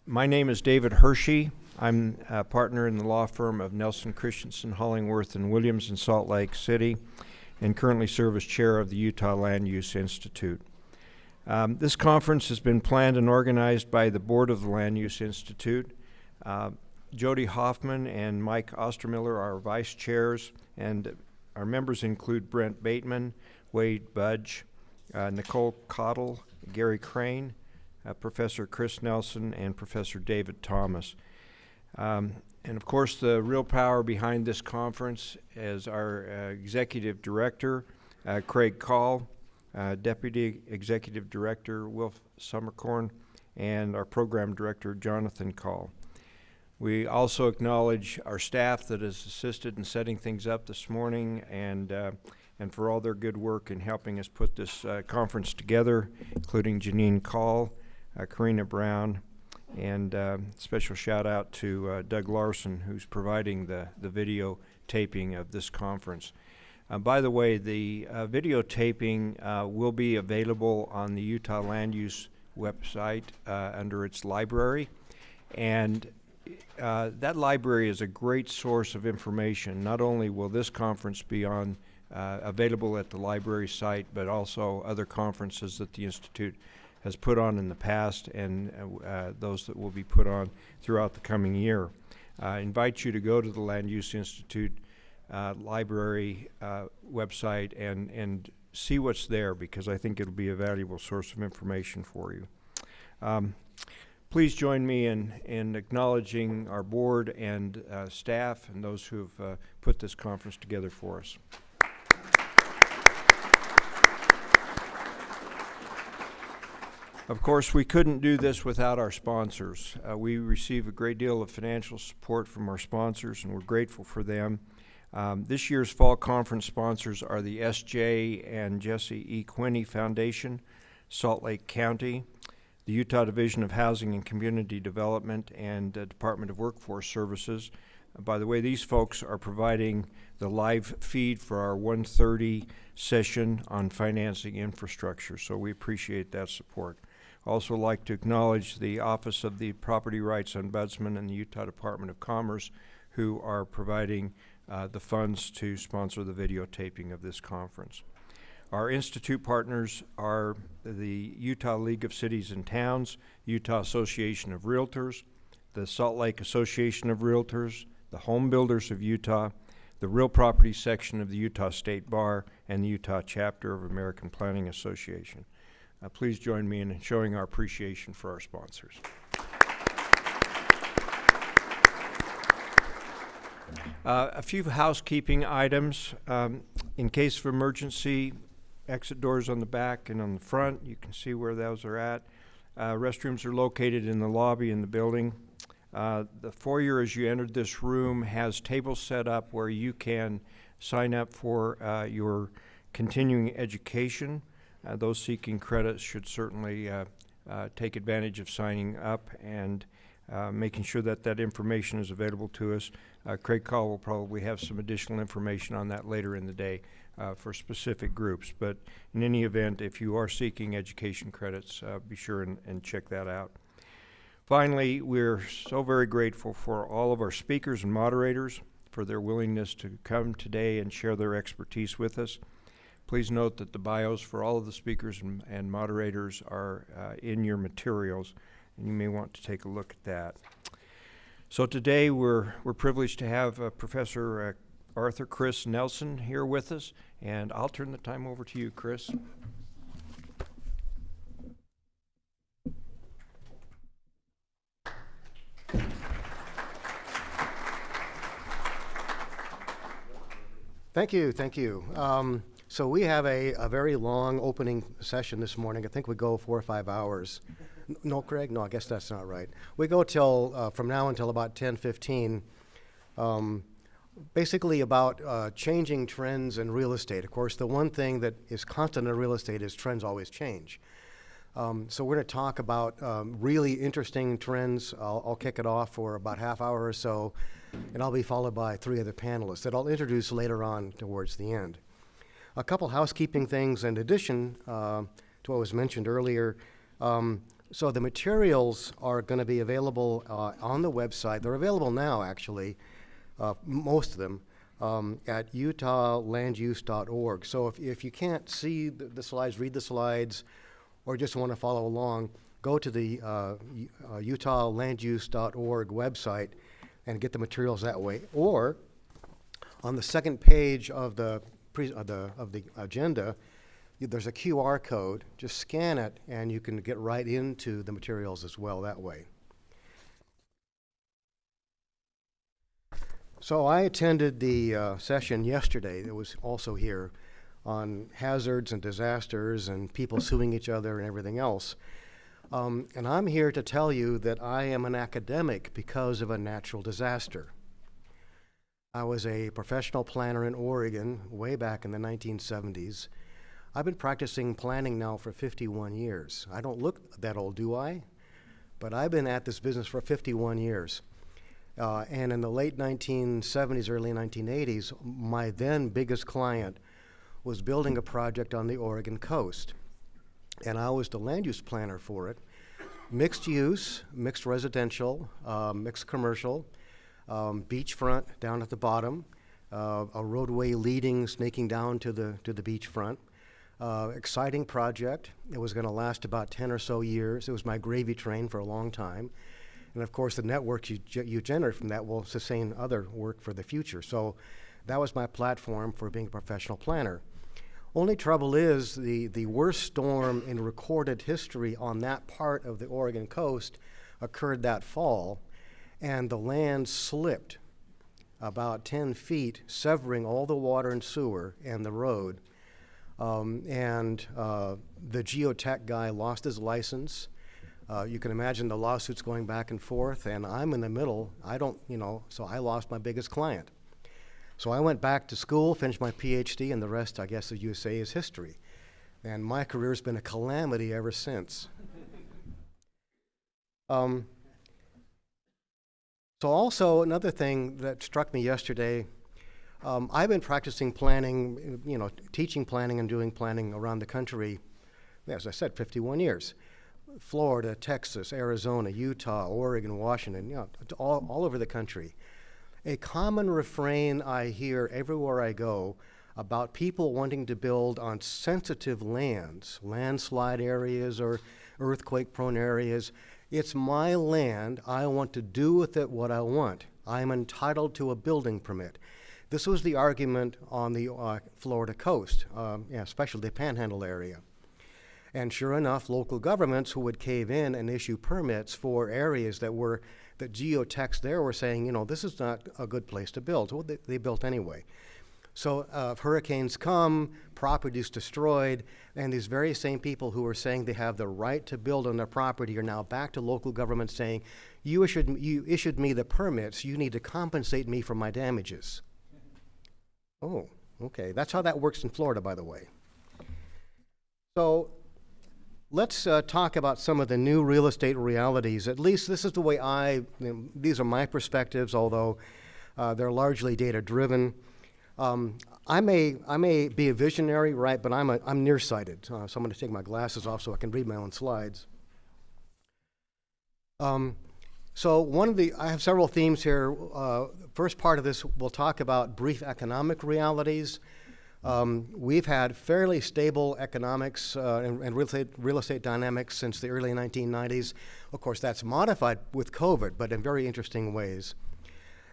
My name is David Hershey. I'm a partner in the law firm of Nelson Christensen, Hollingworth, and Williams in Salt Lake City, and currently serve as chair of the Utah Land Use Institute. This conference has been planned and organized by the board of the Land Use Institute. Jody Hoffman and Mike Ostermiller are vice chairs, and our members include Brent Bateman, Wade Budge, Nicole Cottle, Gary Crane, Professor Chris Nelson, and Professor David Thomas. And of course, the real power behind this conference is our executive director, Craig Call, deputy executive director, Wilf Summercorn, and our program director, Jonathan Call. We also acknowledge our staff that has assisted in setting things up this morning and for all their good work in helping us put this conference together, including Janine Call, Karina Brown, and special shout out to Doug Larson, who's providing the video taping of this conference. By the way, the videotaping will be available on the Utah Land Use website under its library, and that library is a great source of information. Not only will this conference be available at the library site, but also other conferences that the Institute has put on in the past and those that will be put on throughout the coming year. I invite you to go to the Land Use Institute library website and see what's there, because I think it'll be a valuable source of information for you. Please join me in acknowledging our board and staff and those who have put this conference together for us. Of course, we couldn't do this without our sponsors. We receive a great deal of financial support from our sponsors, and we're grateful for them. This year's fall conference sponsors are the S.J. and Jesse E. Quinney Foundation, Salt Lake County, the Utah Division of Housing and Community Development, and Department of Workforce Services. By the way, these folks are providing the live feed for our 1:30 session on financing infrastructure, so we appreciate that support. Also like to acknowledge the Office of the Property Rights Ombudsman and the Utah Department of Commerce, who are providing the funds to sponsor the videotaping of this conference. Our Institute partners are the Utah League of Cities and Towns, Utah Association of Realtors, the Salt Lake Association of Realtors, the Home Builders of Utah, the Real Property Section of the Utah State Bar, and the Utah Chapter of American Planning Association. Please join me in showing our appreciation for our sponsors. A few housekeeping items. In case of emergency, exit doors on the back and on the front. You can see where those are at. Restrooms are located in the lobby in the building. The foyer, as you entered this room, has tables set up where you can sign up for your continuing education. Those seeking credits should certainly take advantage of signing up and making sure that that information is available to us. Craig Call will probably have some additional information on that later in the day for specific groups. But in any event, if you are seeking education credits, be sure and check that out. Finally, we're so very grateful for all of our speakers and moderators for their willingness to come today and share their expertise with us. Please note that the bios for all of the speakers and moderators are in your materials, and you may want to take a look at that. So today we're privileged to have Professor Arthur Chris Nelson here with us, and I'll turn the time over to you, Chris. Thank you. So we have a very long opening session this morning. I think we go 4 or 5 hours. No, Craig? No, I guess that's not right. We go till from now until about 10:15, basically about changing trends in real estate. Of course, the one thing that is constant in real estate is trends always change. So we're going to talk about really interesting trends. I'll kick it off for about half hour or so, and I'll be followed by 3 other panelists that I'll introduce later on towards the end. A couple housekeeping things in addition to what was mentioned earlier. So the materials are going to be available on the website. They're available now, actually, most of them, at utahlanduse.org. So if you can't see the slides, read the slides, or just want to follow along, go to the utahlanduse.org website and get the materials that way. Or on the second page of the agenda, there's a QR code. Just scan it, and you can get right into the materials as well that way. So I attended the session yesterday that was also here on hazards and disasters and people suing each other and everything else. And I'm here to tell you that I am an academic because of a natural disaster. I was a professional planner in Oregon way back in the 1970s. I've been practicing planning now for 51 years. I don't look that old, do I? But I've been at this business for 51 years. And in the late 1970s, early 1980s, my then biggest client was building a project on the Oregon coast. And I was the land use planner for it. Mixed use, mixed residential, mixed commercial, beachfront down at the bottom, a roadway leading, snaking down to the beachfront. Exciting project. It was going to last about 10 or so years. It was my gravy train for a long time. And of course, the network you generate from that will sustain other work for the future. So that was my platform for being a professional planner. Only trouble is the worst storm in recorded history on that part of the Oregon coast occurred that fall, and the land slipped about 10 feet, severing all the water and sewer and the road. The geotech guy lost his license. You can imagine the lawsuits going back and forth, and I'm in the middle. So I lost my biggest client. So I went back to school, finished my PhD, and the rest, I guess, as you say, is history. And my career's been a calamity ever since. So also another thing that struck me yesterday, I've been practicing planning, teaching planning and doing planning around the country, as I said, 51 years. Florida, Texas, Arizona, Utah, Oregon, Washington, all over the country. A common refrain I hear everywhere I go about people wanting to build on sensitive lands, landslide areas or earthquake-prone areas. It's my land. I want to do with it what I want. I'm entitled to a building permit. This was the argument on the Florida coast, especially the Panhandle area. And sure enough, local governments who would cave in and issue permits for areas that geotechs there were saying, this is not a good place to build. Well, they built anyway. So if hurricanes come, property is destroyed, and these very same people who were saying they have the right to build on their property are now back to local government saying, you issued me the permits, you need to compensate me for my damages. Oh, okay. That's how that works in Florida, by the way. So let's talk about some of the new real estate realities. At least this is the way these are my perspectives, although they're largely data-driven. I may be a visionary, right, but I'm nearsighted, so I'm going to take my glasses off so I can read my own slides. So I have several themes here. First part of this, we'll talk about brief economic realities. We've had fairly stable economics and real estate dynamics since the early 1990s. Of course, that's modified with COVID, but in very interesting ways.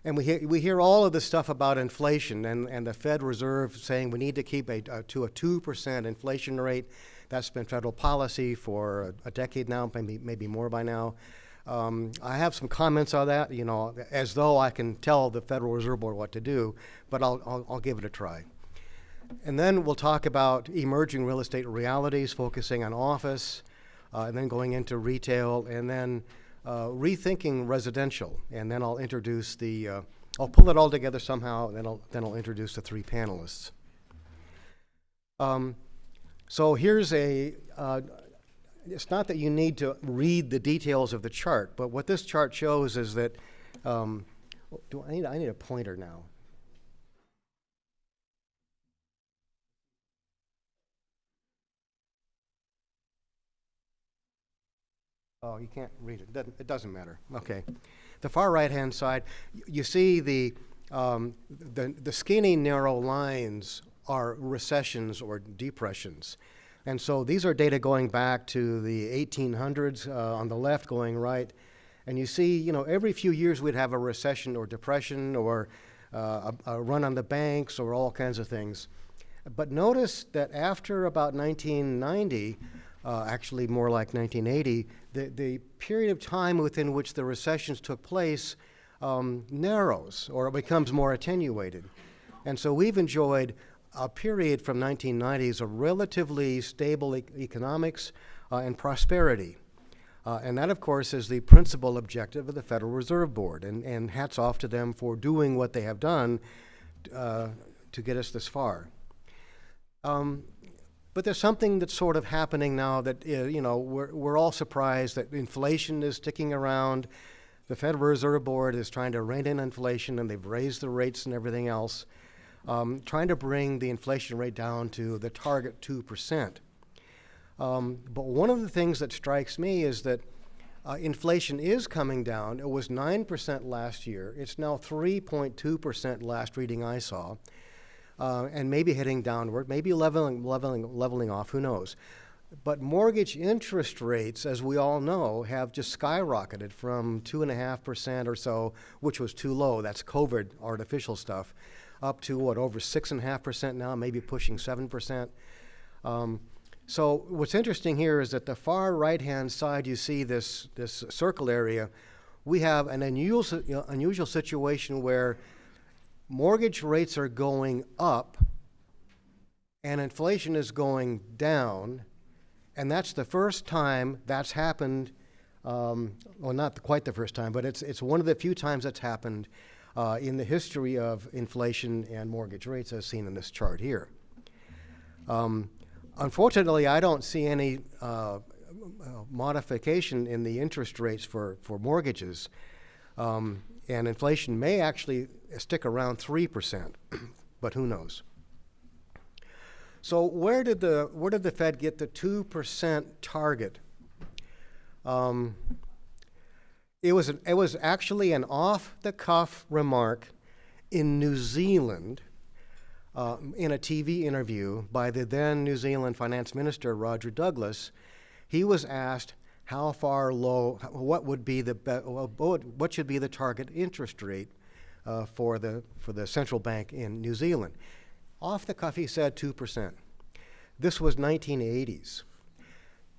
And we hear all of this stuff about inflation and the Fed Reserve saying we need to keep to a 2% inflation rate. That's been federal policy for a decade now, maybe more by now. I have some comments on that, as though I can tell the Federal Reserve Board what to do, but I'll give it a try. And then we'll talk about emerging real estate realities, focusing on office, and then going into retail, and then rethinking residential. And then I'll introduce I'll pull it all together somehow, and then I'll introduce the three panelists. So here's it's not that you need to read the details of the chart, but what this chart shows is that, I need a pointer now. Oh, you can't read it. It doesn't matter. Okay. The far right-hand side, you see the skinny, narrow lines are recessions or depressions. And so these are data going back to the 1800s on the left, going right. And you see, you know, every few years we'd have a recession or depression or a run on the banks or all kinds of things. But notice that after about 1990, actually more like 1980, the period of time within which the recessions took place narrows or it becomes more attenuated. And so we've enjoyed a period from 1990s of relatively stable economics and prosperity. And that, of course, is the principal objective of the Federal Reserve Board. And hats off to them for doing what they have done to get us this far. But there's something that's sort of happening now that, you know, we're all surprised that inflation is sticking around. The Federal Reserve Board is trying to rein in inflation, and they've raised the rates and everything else, trying to bring the inflation rate down to the target 2%. But one of the things that strikes me is that inflation is coming down. It was 9% last year. It's now 3.2% last reading I saw. And maybe heading downward, maybe leveling off, who knows. But mortgage interest rates, as we all know, have just skyrocketed from 2.5% or so, which was too low. That's COVID artificial stuff, up to what, over 6.5% now, maybe pushing 7%. So what's interesting here is that the far right-hand side, you see this circle area. We have an unusual situation where mortgage rates are going up and inflation is going down, and that's the first time that's happened, well, not quite the first time, but it's one of the few times that's happened in the history of inflation and mortgage rates as seen in this chart here. Unfortunately, I don't see any modification in the interest rates for mortgages. And inflation may actually stick around 3%, but who knows? So where did the Fed get the 2% target? It was actually an off-the-cuff remark in New Zealand in a TV interview by the then New Zealand Finance Minister Roger Douglas. He was asked how far low, what should be the target interest rate for the central bank in New Zealand. Off the cuff, he said 2%. This was 1980s.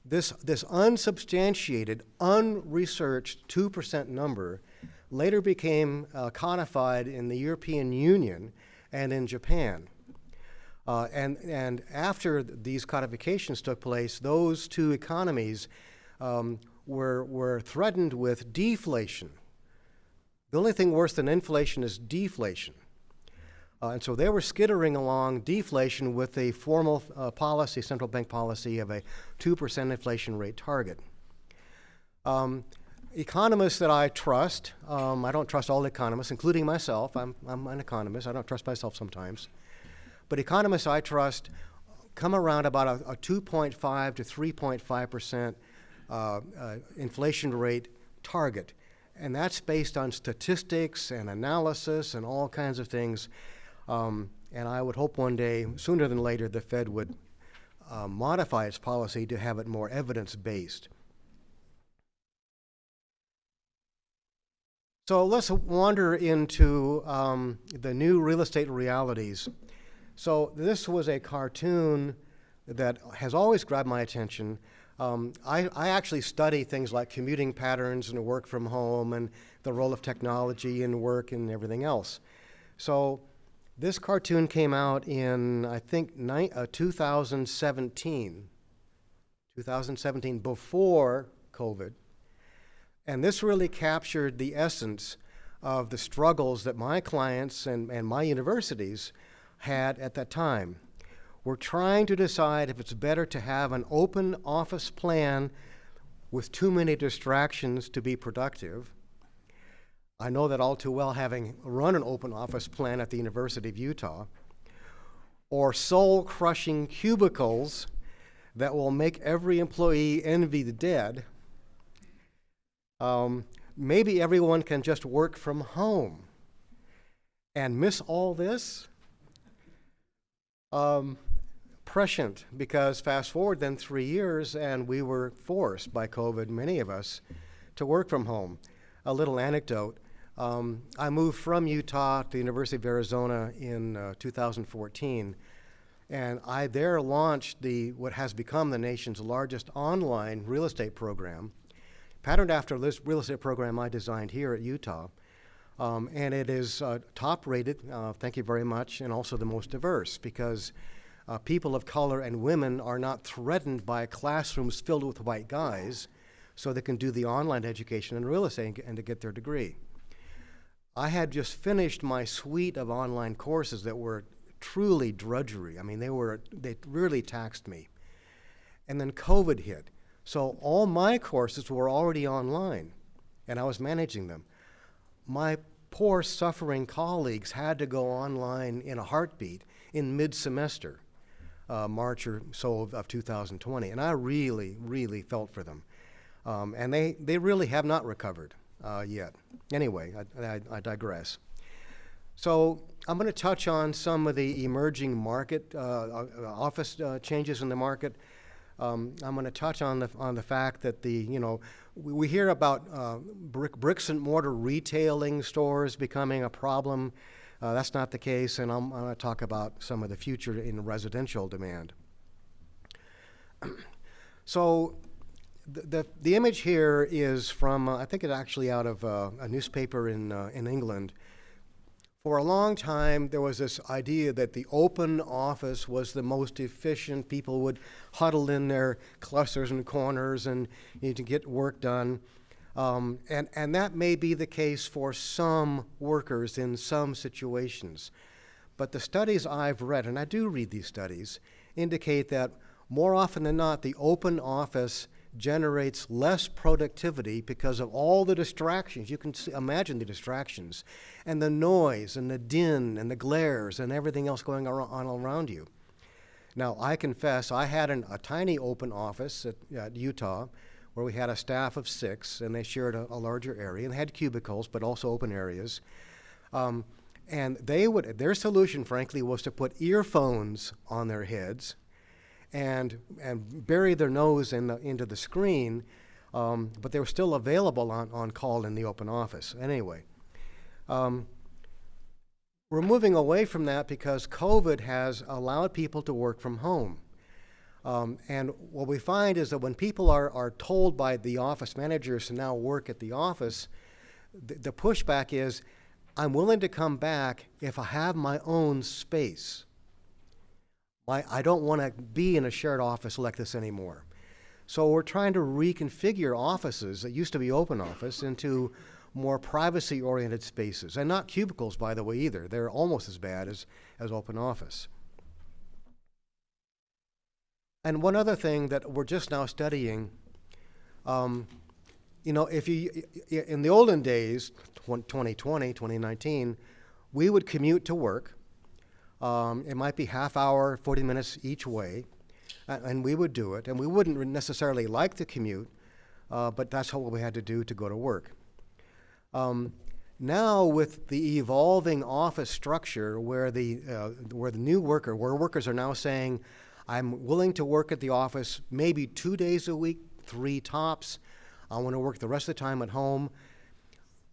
This unsubstantiated, unresearched 2% number later became codified in the European Union and in Japan. And after these codifications took place, those two economies were threatened with deflation. The only thing worse than inflation is deflation. And so they were skittering along deflation with a formal policy, central bank policy of a 2% inflation rate target. Economists that I trust, I don't trust all economists, including myself. I'm an economist. I don't trust myself sometimes. But economists I trust come around about a 2.5 to 3.5% inflation rate target. And that's based on statistics and analysis and all kinds of things. And I would hope one day, sooner than later, the Fed would modify its policy to have it more evidence-based. So let's wander into the new real estate realities. So this was a cartoon that has always grabbed my attention. I actually study things like commuting patterns and work from home and the role of technology in work and everything else. So this cartoon came out in, I think, 2017, before COVID. And this really captured the essence of the struggles that my clients and my universities had at that time. We're trying to decide if it's better to have an open office plan with too many distractions to be productive. I know that all too well, having run an open office plan at the University of Utah, or soul-crushing cubicles that will make every employee envy the dead. Maybe everyone can just work from home and miss all this. Prescient, because fast forward then 3 years and we were forced by COVID, many of us, to work from home. A little anecdote. I moved from Utah to the University of Arizona in 2014, and I there launched what has become the nation's largest online real estate program, patterned after this real estate program I designed here at Utah. And it is top rated, thank you very much, and also the most diverse, because people of color and women are not threatened by classrooms filled with white guys, so they can do the online education in real estate and to get their degree. I had just finished my suite of online courses that were truly drudgery. I mean, they really taxed me. And then COVID hit. So all my courses were already online, and I was managing them. My poor, suffering colleagues had to go online in a heartbeat in mid-semester, March or so of 2020, and I really, really felt for them. And they really have not recovered yet. Anyway, I digress. So I'm going to touch on some of the emerging market, office changes in the market. I'm going to touch on the fact that we hear about bricks and mortar retailing stores becoming a problem. That's not the case, and I'm going to talk about some of the future in residential demand. So the image here is from, I think it's actually out of a newspaper in England. For a long time, there was this idea that the open office was the most efficient. People would huddle in their clusters and corners and need to get work done. And that may be the case for some workers in some situations. But the studies I've read, and I do read these studies, indicate that more often than not, the open office generates less productivity because of all the distractions. You can imagine the distractions and the noise and the din and the glares and everything else going on around you. Now, I confess, I had a tiny open office at Utah where we had a staff of 6, and they shared a larger area and had cubicles, but also open areas. And their solution, frankly, was to put earphones on their heads and bury their nose into the screen, but they were still available on call in the open office. Anyway, we're moving away from that because COVID has allowed people to work from home. And what we find is that when people are told by the office managers to now work at the office, the pushback is, I'm willing to come back if I have my own space. I don't want to be in a shared office like this anymore. So we're trying to reconfigure offices that used to be open office into more privacy-oriented spaces. And not cubicles, by the way, either. They're almost as bad as open office. And one other thing that we're just now studying, if in the olden days, 2020, 2019, we would commute to work. It might be half hour, 40 minutes each way, and we would do it. And we wouldn't necessarily like the commute, but that's what we had to do to go to work. Now, with the evolving office structure, where workers are now saying, I'm willing to work at the office maybe 2 days a week, 3 tops. I want to work the rest of the time at home.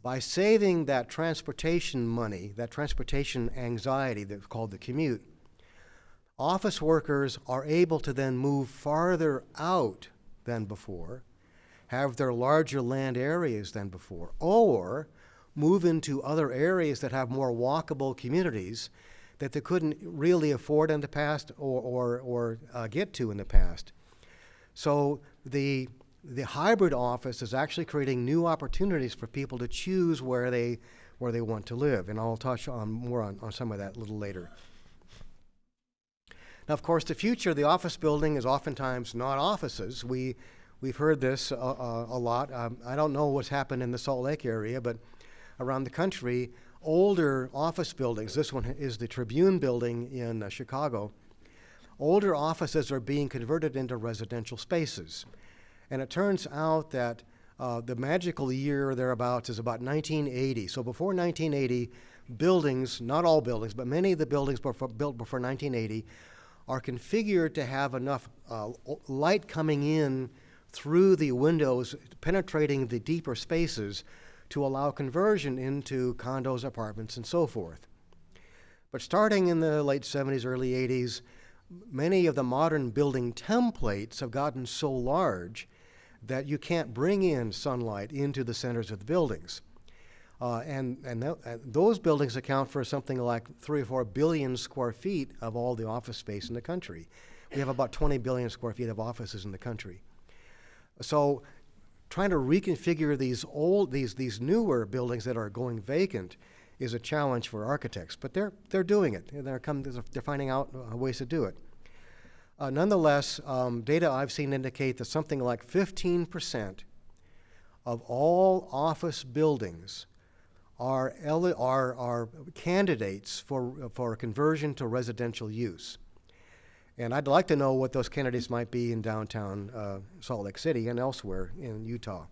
By saving that transportation money, that transportation anxiety that's called the commute, office workers are able to then move farther out than before, have their larger land areas than before, or move into other areas that have more walkable communities that they couldn't really afford in the past or get to in the past. So the hybrid office is actually creating new opportunities for people to choose where they want to live, and I'll touch on more on some of that a little later. Now, of course, the future of the office building is oftentimes not offices. We've heard this a lot. I don't know what's happened in the Salt Lake area, but around the country, older office buildings, this one is the Tribune building in Chicago, older offices are being converted into residential spaces. And it turns out that The magical year thereabouts is about 1980. So before 1980, buildings, not all buildings, but many of the buildings built before 1980 are configured to have enough light coming in through the windows, penetrating the deeper spaces to allow conversion into condos, apartments, and so forth. But starting in the late 70s, early 80s, many of the modern building templates have gotten so large that you can't bring in sunlight into the centers of the buildings. Those buildings account for something like 3 or 4 billion square feet of all the office space in the country. We have about 20 billion square feet of offices in the country. So trying to reconfigure these newer buildings that are going vacant is a challenge for architects, but they're doing it. They're finding out ways to do it. Nonetheless, data I've seen indicate that something like 15% of all office buildings are candidates for conversion to residential use. And I'd like to know what those candidates might be in downtown Salt Lake City and elsewhere in Utah.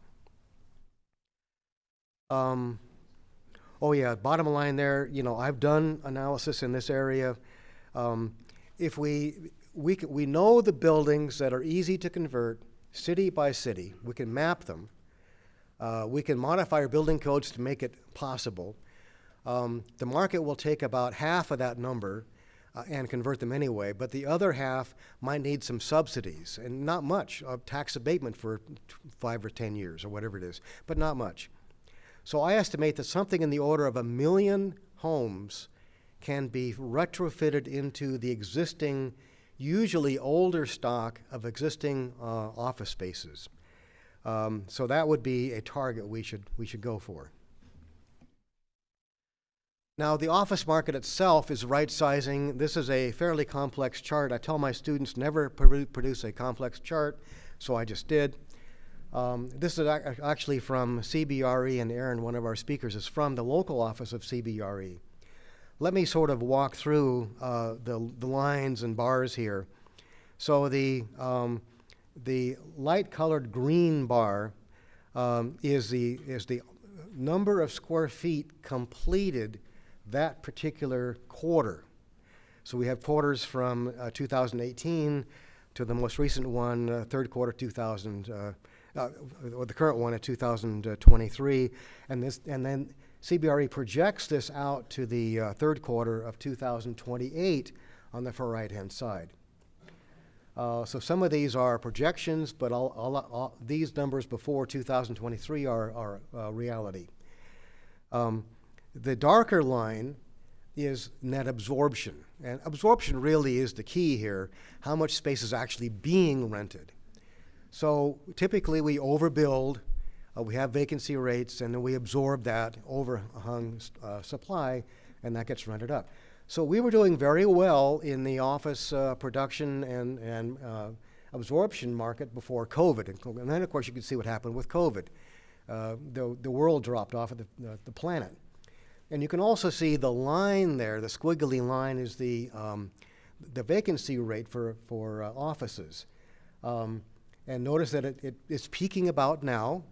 Oh yeah, bottom line there, I've done analysis in this area. If we know the buildings that are easy to convert city by city, we can map them. We can modify our building codes to make it possible. The market will take about half of that number and convert them anyway, but the other half might need some subsidies, and not much, tax abatement for 5 or 10 years or whatever it is, but not much. So I estimate that something in the order of 1 million homes can be retrofitted into the existing, usually older stock of existing office spaces. So that would be a target we should go for. Now, the office market itself is right-sizing. This is a fairly complex chart. I tell my students never produce a complex chart, so I just did. This is actually from CBRE, and Aaron, one of our speakers, is from the local office of CBRE. Let me sort of walk through the lines and bars here. So the light-colored green bar is the number of square feet completed that particular quarter. So we have quarters from 2018 to the most recent one, third quarter or the current one at 2023, and then CBRE projects this out to the third quarter of 2028 on the far right-hand side. So some of these are projections, but all these numbers before 2023 are reality. The darker line is net absorption, and absorption really is the key here, how much space is actually being rented. So typically we overbuild, we have vacancy rates, and then we absorb that overhung supply, and that gets rented up. So we were doing very well in the office production and absorption market before COVID. And then, of course, you can see what happened with COVID. The world dropped off of the planet. And you can also see the line there, the squiggly line is the vacancy rate for offices. And notice that it's peaking about now.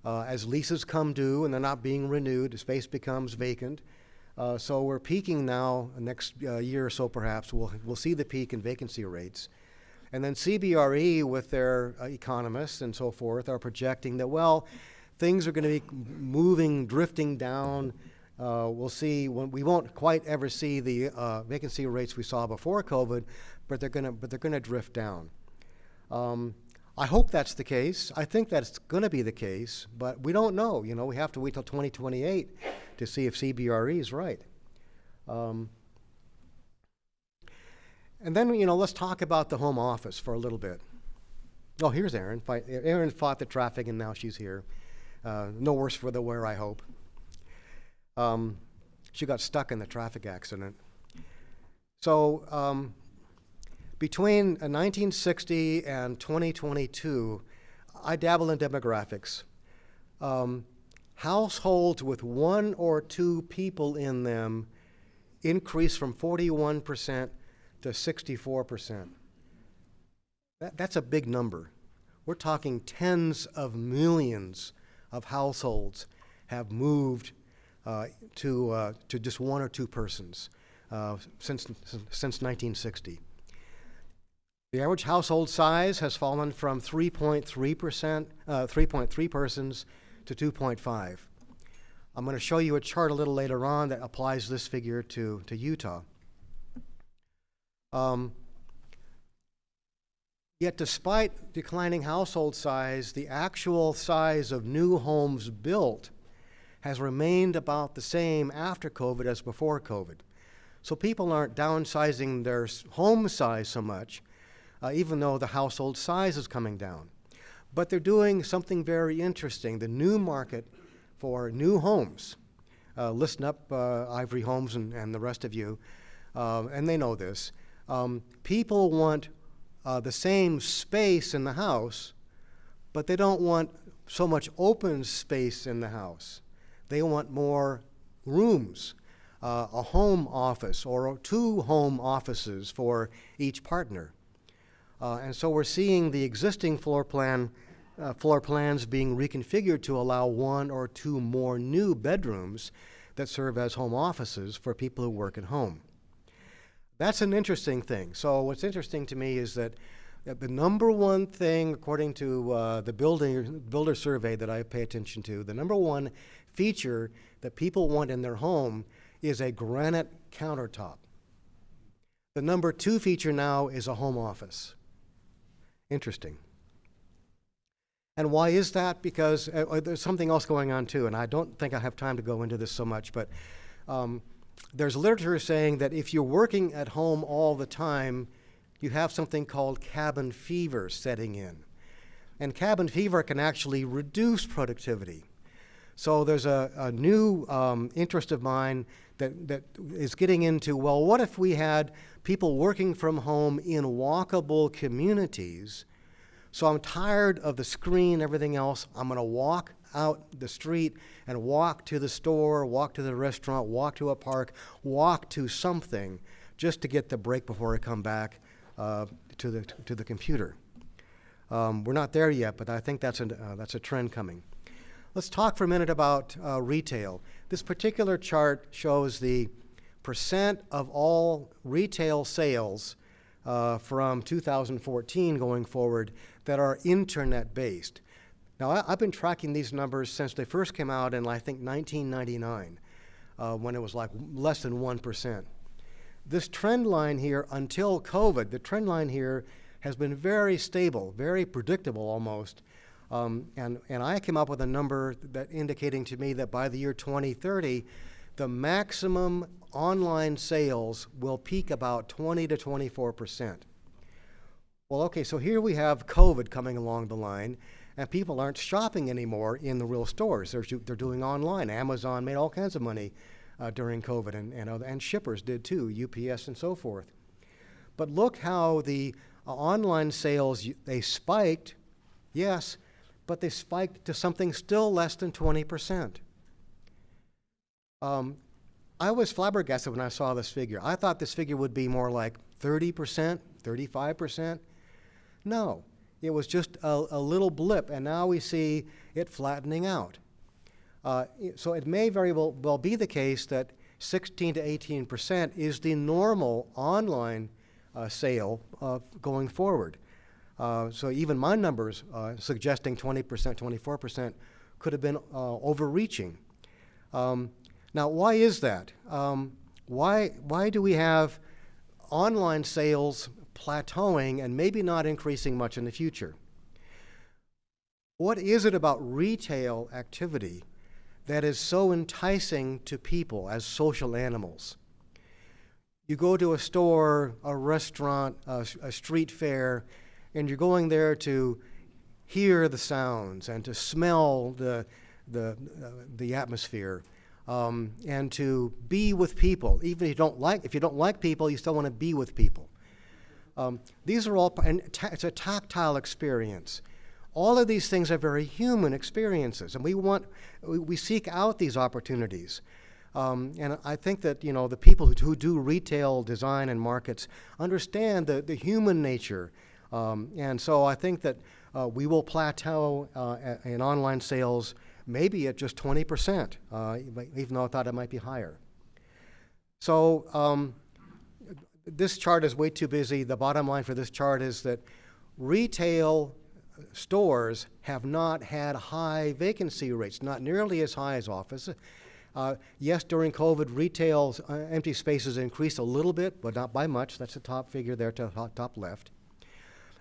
As leases come due and they're not being renewed, the space becomes vacant. So we're peaking now, next year or so perhaps, we'll see the peak in vacancy rates. And then CBRE, with their economists and so forth, are projecting that, well, things are going to be drifting down. We'll see, we won't quite ever see the vacancy rates we saw before COVID, but they're going to drift down. I hope that's the case. I think that's going to be the case, but we don't know. We have to wait till 2028 to see if CBRE is right. And then, let's talk about the home office for a little bit. Oh, here's Erin. Erin fought the traffic, and now she's here. No worse for the wear, I hope. She got stuck in the traffic accident. So between 1960 and 2022, I dabble in demographics. Households with 1 or 2 people in them increased from 41% to 64%. That's a big number. We're talking tens of millions of households have moved to just one or two persons since 1960. The average household size has fallen from 3.3 persons to 2.5. I'm going to show you a chart a little later on that applies this figure to Utah. Yet despite declining household size, the actual size of new homes built has remained about the same after COVID as before COVID. So people aren't downsizing their home size so much, even though the household size is coming down. But they're doing something very interesting. The new market for new homes, listen up, Ivory Homes and the rest of you, and they know this. People want the same space in the house, but they don't want so much open space in the house. They want more rooms, a home office or two home offices for each partner. And so we're seeing the existing floor plans being reconfigured to allow one or two more new bedrooms that serve as home offices for people who work at home. That's an interesting thing. So what's interesting to me is that the number one thing, according to the builder survey that I pay attention to, the number one feature that people want in their home is a granite countertop. The number two feature now is a home office. Interesting. And why is that? Because there's something else going on too, and I don't think I have time to go into this so much, but there's literature saying that if you're working at home all the time, you have something called cabin fever setting in. And cabin fever can actually reduce productivity. So there's a new interest of mine that is getting into, well, what if we had people working from home in walkable communities? So I'm tired of the screen, everything else. I'm going to walk out the street and walk to the store, walk to the restaurant, walk to a park, walk to something just to get the break before I come back to the computer. We're not there yet, but I think that's a trend coming. Let's talk for a minute about retail. This particular chart shows the percent of all retail sales from 2014 going forward that are internet-based. Now, I've been tracking these numbers since they first came out in, I think, 1999, when it was like less than 1%. This trend line here, until COVID, the trend line here has been very stable, very predictable almost. And I came up with a number that indicating to me that by the year 2030, the maximum online sales will peak about 20 to 24%. Well, okay, so here we have COVID coming along the line, and people aren't shopping anymore in the real stores. They're doing online. Amazon made all kinds of money during COVID, and shippers did too, UPS and so forth. But look how the online sales, they spiked, yes, but they spiked to something still less than 20%. I was flabbergasted when I saw this figure. I thought this figure would be more like 30%, 35%. No, it was just a little blip, and now we see it flattening out. So it may very well be the case that 16 to 18% is the normal online sale going forward. So even my numbers suggesting 20%, 24% could have been overreaching. Now, why is that? Why do we have online sales plateauing and maybe not increasing much in the future? What is it about retail activity that is so enticing to people as social animals? You go to a store, a restaurant, a street fair, and you're going there to hear the sounds and to smell the atmosphere. And to be with people, even if you don't like people, you still want to be with people. These are all, and it's a tactile experience. All of these things are very human experiences, and we seek out these opportunities. And I think that the people who do retail design and markets understand the human nature, and so I think that we will plateau in online sales maybe at just 20%, even though I thought it might be higher. So this chart is way too busy. The bottom line for this chart is that retail stores have not had high vacancy rates, not nearly as high as office. Yes, during COVID, retail's empty spaces increased a little bit, but not by much. That's the top figure there to the top left.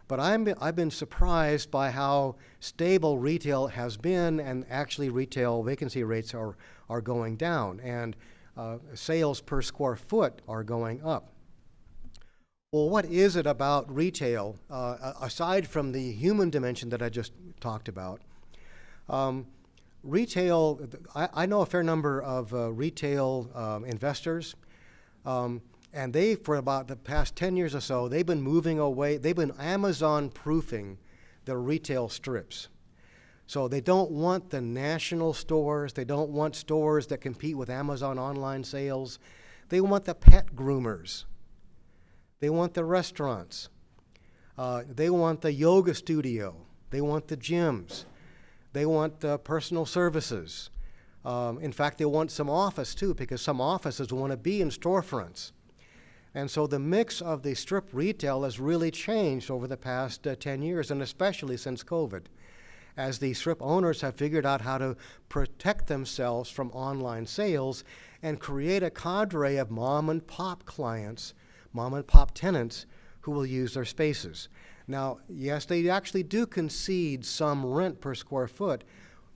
But I've been surprised by how stable retail has been, and actually retail vacancy rates are going down, and sales per square foot are going up. Well, what is it about retail, aside from the human dimension that I just talked about? Retail, I know a fair number of retail investors, and they, for about the past 10 years or so, they've been moving away, they've been Amazon-proofing their retail strips. So they don't want the national stores, they don't want stores that compete with Amazon online sales. They want the pet groomers. They want the restaurants. They want the yoga studio. They want the gyms. They want the personal services. In fact, they want some office too, because some offices want to be in storefronts. And so the mix of the strip retail has really changed over the past 10 years, and especially since COVID, as the strip owners have figured out how to protect themselves from online sales and create a cadre of mom and pop clients, mom and pop tenants who will use their spaces. Now, yes, they actually do concede some rent per square foot,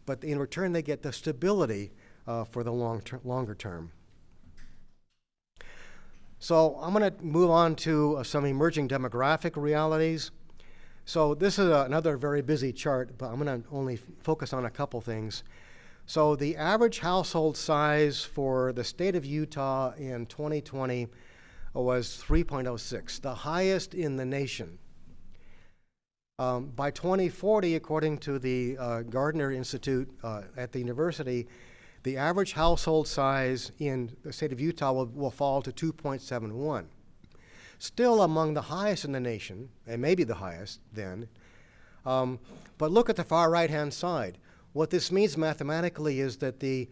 but in return they get the stability for the longer term. So I'm going to move on to some emerging demographic realities. So this is another very busy chart, but I'm going to only focus on a couple things. So the average household size for the state of Utah in 2020 was 3.06, the highest in the nation. By 2040, according to the Gardner Institute at the university, the average household size in the state of Utah will fall to 2.71. Still among the highest in the nation, and maybe the highest then. But look at the far right-hand side. What this means mathematically is that the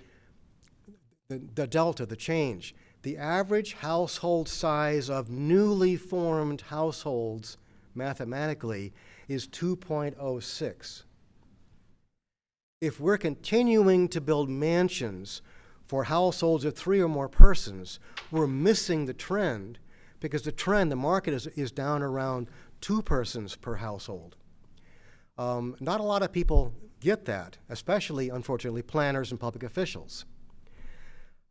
delta, the change, the average household size of newly formed households mathematically is 2.06. If we're continuing to build mansions for households of 3 or more persons, we're missing the trend, because the market is down around 2 persons per household. Not a lot of people get that, especially, unfortunately, planners and public officials.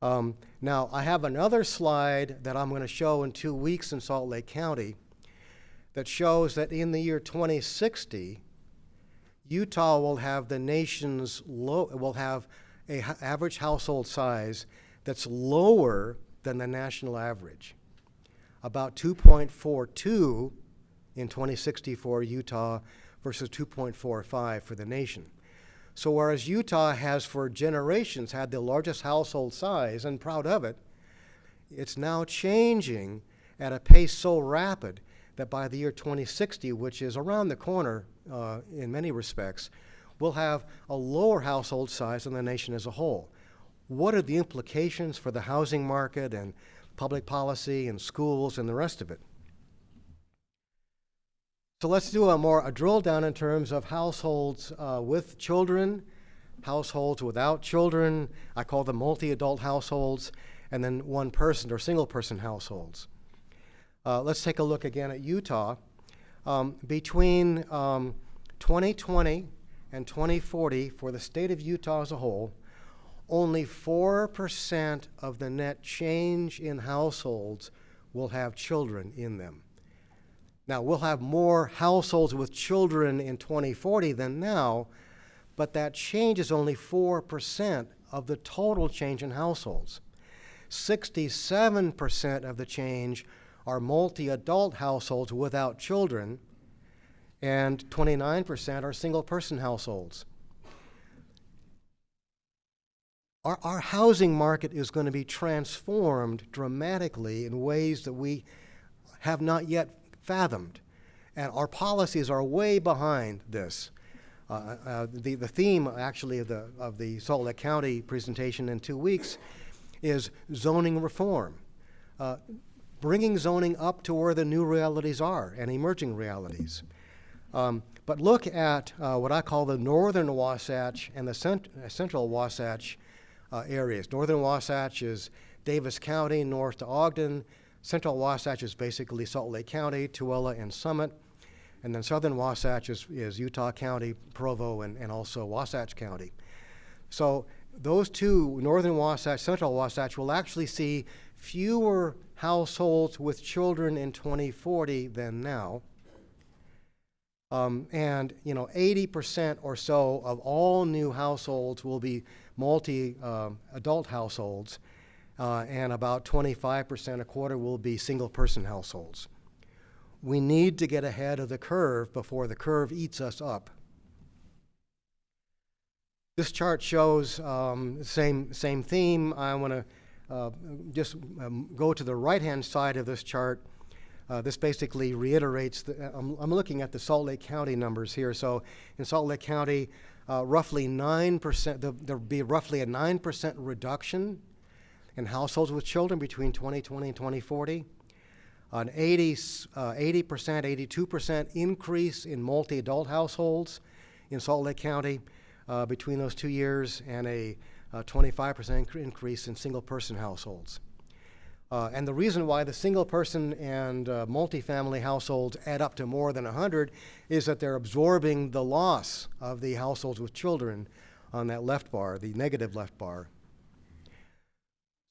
Now, I have another slide that I'm going to show in 2 weeks in Salt Lake County that shows that in the year 2060, Utah will have the nation's will have an average household size that's lower than the national average, about 2.42 in 2060 for Utah versus 2.45 for the nation. So whereas Utah has for generations had the largest household size, and proud of it, it's now changing at a pace so rapid that by the year 2060, which is around the corner in many respects, we'll have a lower household size than the nation as a whole. What are the implications for the housing market and public policy and schools and the rest of it? So let's do a drill down in terms of households with children, households without children. I call them multi-adult households, and then one person or single person households. Let's take a look again at Utah. Between 2020 and 2040, for the state of Utah as a whole, only 4% of the net change in households will have children in them. Now, we'll have more households with children in 2040 than now, but that change is only 4% of the total change in households. 67% of the change are multi-adult households without children, and 29% are single-person households. Our housing market is going to be transformed dramatically in ways that we have not yet fathomed. And our policies are way behind this. The theme, actually, of the Salt Lake County presentation in 2 weeks is zoning reform, bringing zoning up to where the new realities are and emerging realities. But look at what I call the northern Wasatch and the central Wasatch areas. Northern Wasatch is Davis County, north to Ogden. Central Wasatch is basically Salt Lake County, Tooele, and Summit. And then southern Wasatch is Utah County, Provo, and also Wasatch County. So those two, northern Wasatch, central Wasatch, will actually see fewer households with children in 2040 than now. And 80% or so of all new households will be multi-adult households, and about 25%, a quarter, will be single-person households. We need to get ahead of the curve before the curve eats us up. This chart shows same theme. I want to just go to the right-hand side of this chart. This basically reiterates, I'm looking at the Salt Lake County numbers here. So in Salt Lake County, roughly 9%, there'll be roughly a 9% reduction in households with children between 2020 and 2040. An 80%, 82% increase in multi-adult households in Salt Lake County between those 2 years, and a 25% increase in single-person households. And the reason why the single-person and multifamily households add up to more than 100 is that they're absorbing the loss of the households with children on that left bar, the negative left bar.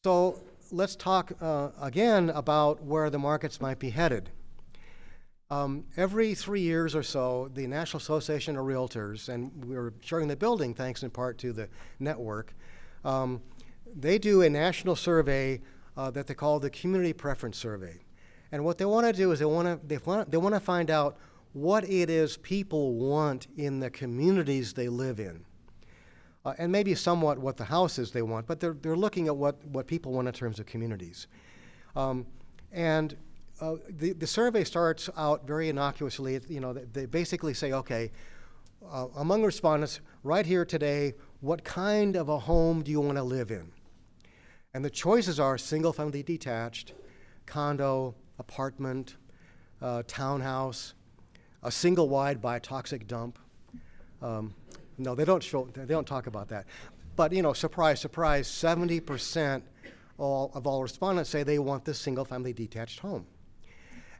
So let's talk again about where the markets might be headed. Every 3 years or so, the National Association of Realtors, and we're sharing the building thanks in part to the network, they do a national survey that they call the Community Preference Survey. And what they want to do is they want to find out what it is people want in the communities they live in. And maybe somewhat what the houses they want, but they're looking at what people want in terms of communities. The survey starts out very innocuously. They basically say, okay, among respondents, right here today, what kind of a home do you want to live in? And the choices are single-family detached, condo, apartment, townhouse, a single-wide biotoxic dump. No, they don't talk about that. But surprise, surprise, 70% of all respondents say they want this single-family detached home.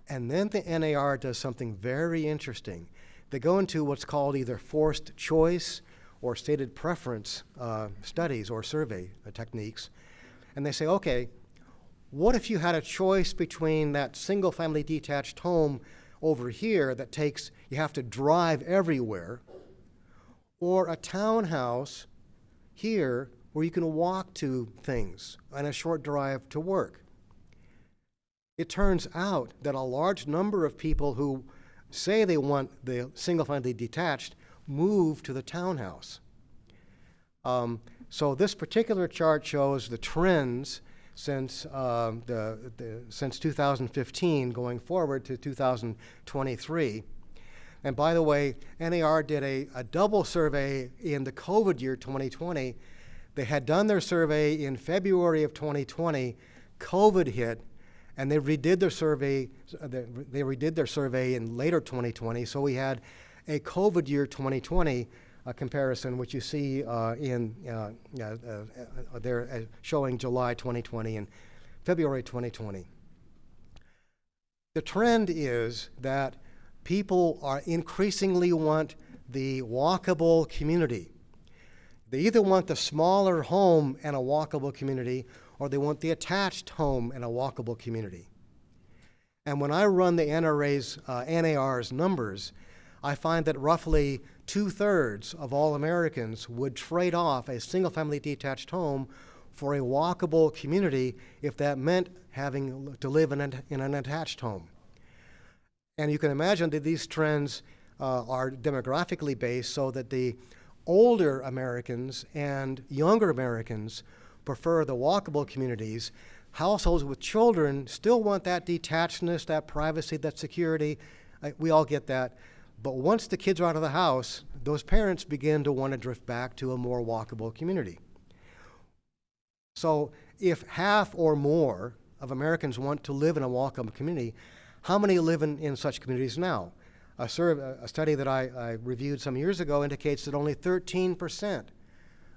And then the NAR does something very interesting. They go into what's called either forced choice or stated preference studies or survey techniques. And they say, okay, what if you had a choice between that single-family detached home over here that you have to drive everywhere, or a townhouse here where you can walk to things and a short drive to work? It turns out that a large number of people who say they want the single-family detached move to the townhouse. So this particular chart shows the trends since 2015 going forward to 2023. And by the way, NAR did a double survey in the COVID year 2020. They had done their survey in February of 2020. COVID hit, and they redid their survey. They redid their survey in later 2020. So we had a COVID year 2020 comparison, which you see they're showing July 2020 and February 2020. The trend is that people are increasingly want the walkable community. They either want the smaller home and a walkable community, or they want the attached home and a walkable community. And when I run the NAR's numbers, I find that roughly 2/3 of all Americans would trade off a single-family detached home for a walkable community if that meant having to live in an attached home. And you can imagine that these trends are demographically based, so that the older Americans and younger Americans prefer the walkable communities. Households with children still want that detachedness, that privacy, that security, We all get that. But once the kids are out of the house, those parents begin to want to drift back to a more walkable community. So if half or more of Americans want to live in a walkable community, how many live in such communities now? A study that I reviewed some years ago indicates that only 13%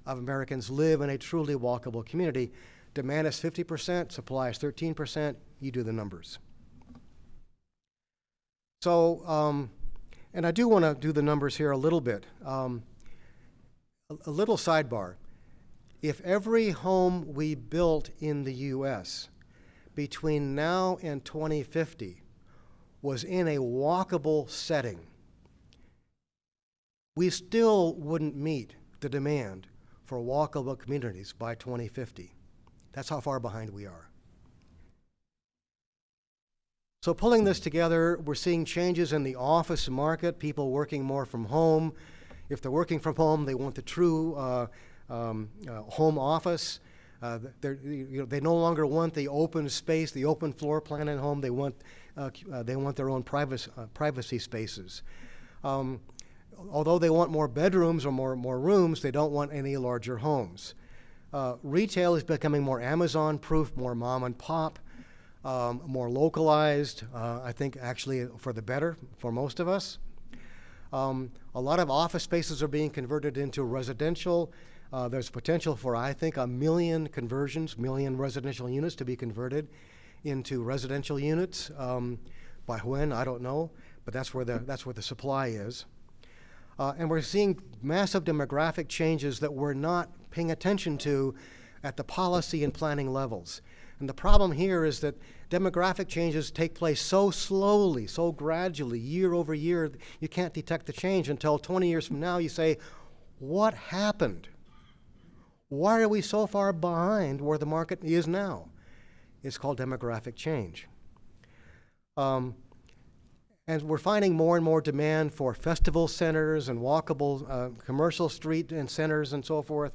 of Americans live in a truly walkable community. Demand is 50%, supply is 13%. You do the numbers. So, and I do want to do the numbers here a little bit. A little sidebar. If every home we built in the U.S. between now and 2050 was in a walkable setting, we still wouldn't meet the demand for walkable communities by 2050. That's how far behind we are. So pulling this together, we're seeing changes in the office market, people working more from home. If they're working from home, they want the true home office. They no longer want the open space, the open floor plan at home. They want their own privacy spaces. Although they want more bedrooms or more rooms, they don't want any larger homes. Retail is becoming more Amazon-proof, more mom and pop, more localized, I think actually for the better for most of us. A lot of office spaces are being converted into residential. There's potential for, I think, 1 million conversions, million residential units to be converted into residential units. By when, I don't know, but that's where the supply is. And we're seeing massive demographic changes that we're not paying attention to at the policy and planning levels. And the problem here is that demographic changes take place so slowly, so gradually, year over year, you can't detect the change until 20 years from now you say, what happened? Why are we so far behind where the market is now? It's called demographic change. And we're finding more and more demand for festival centers and walkable commercial street and centers and so forth.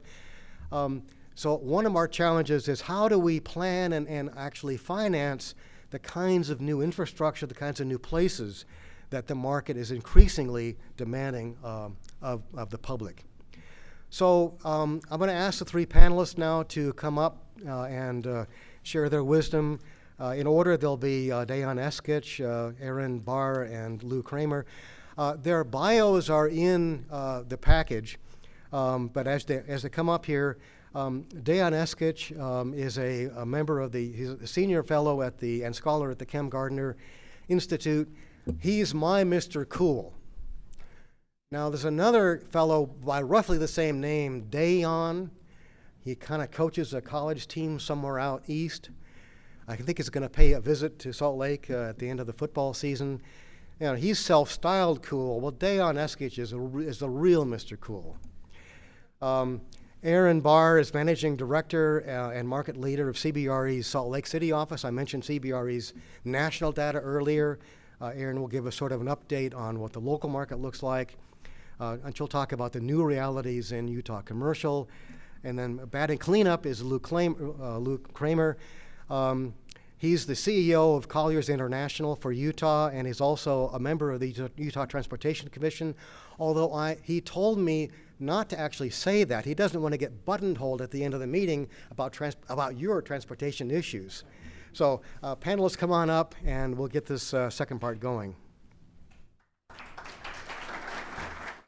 So one of our challenges is how do we plan and actually finance the kinds of new infrastructure, the kinds of new places that the market is increasingly demanding of the public. So I'm going to ask the three panelists now to come up and share their wisdom. In order, there'll be Dejan Eskic, Aaron Barr, and Lou Kramer. Their bios are in the package, but as they come up here, Dejan Eskic is a member of he's a senior fellow and scholar at the Kem Gardner Institute. He's my Mr. Cool. Now, there's another fellow by roughly the same name, Dejan. He kind of coaches a college team somewhere out east. I think he's going to pay a visit to Salt Lake at the end of the football season. You know, he's self-styled cool. Well, Dejan Eskic is the real Mr. Cool. Aaron Barr is managing director and market leader of CBRE's Salt Lake City office. I mentioned CBRE's national data earlier. Aaron will give us sort of an update on what the local market looks like. And she'll talk about the new realities in Utah commercial. And then batting cleanup is Luke Kramer. He's the CEO of Colliers International for Utah, and he's also a member of the Utah Transportation Commission, although he told me not to actually say that. He doesn't want to get buttonholed at the end of the meeting about your transportation issues. So panelists, come on up, and we'll get this second part going.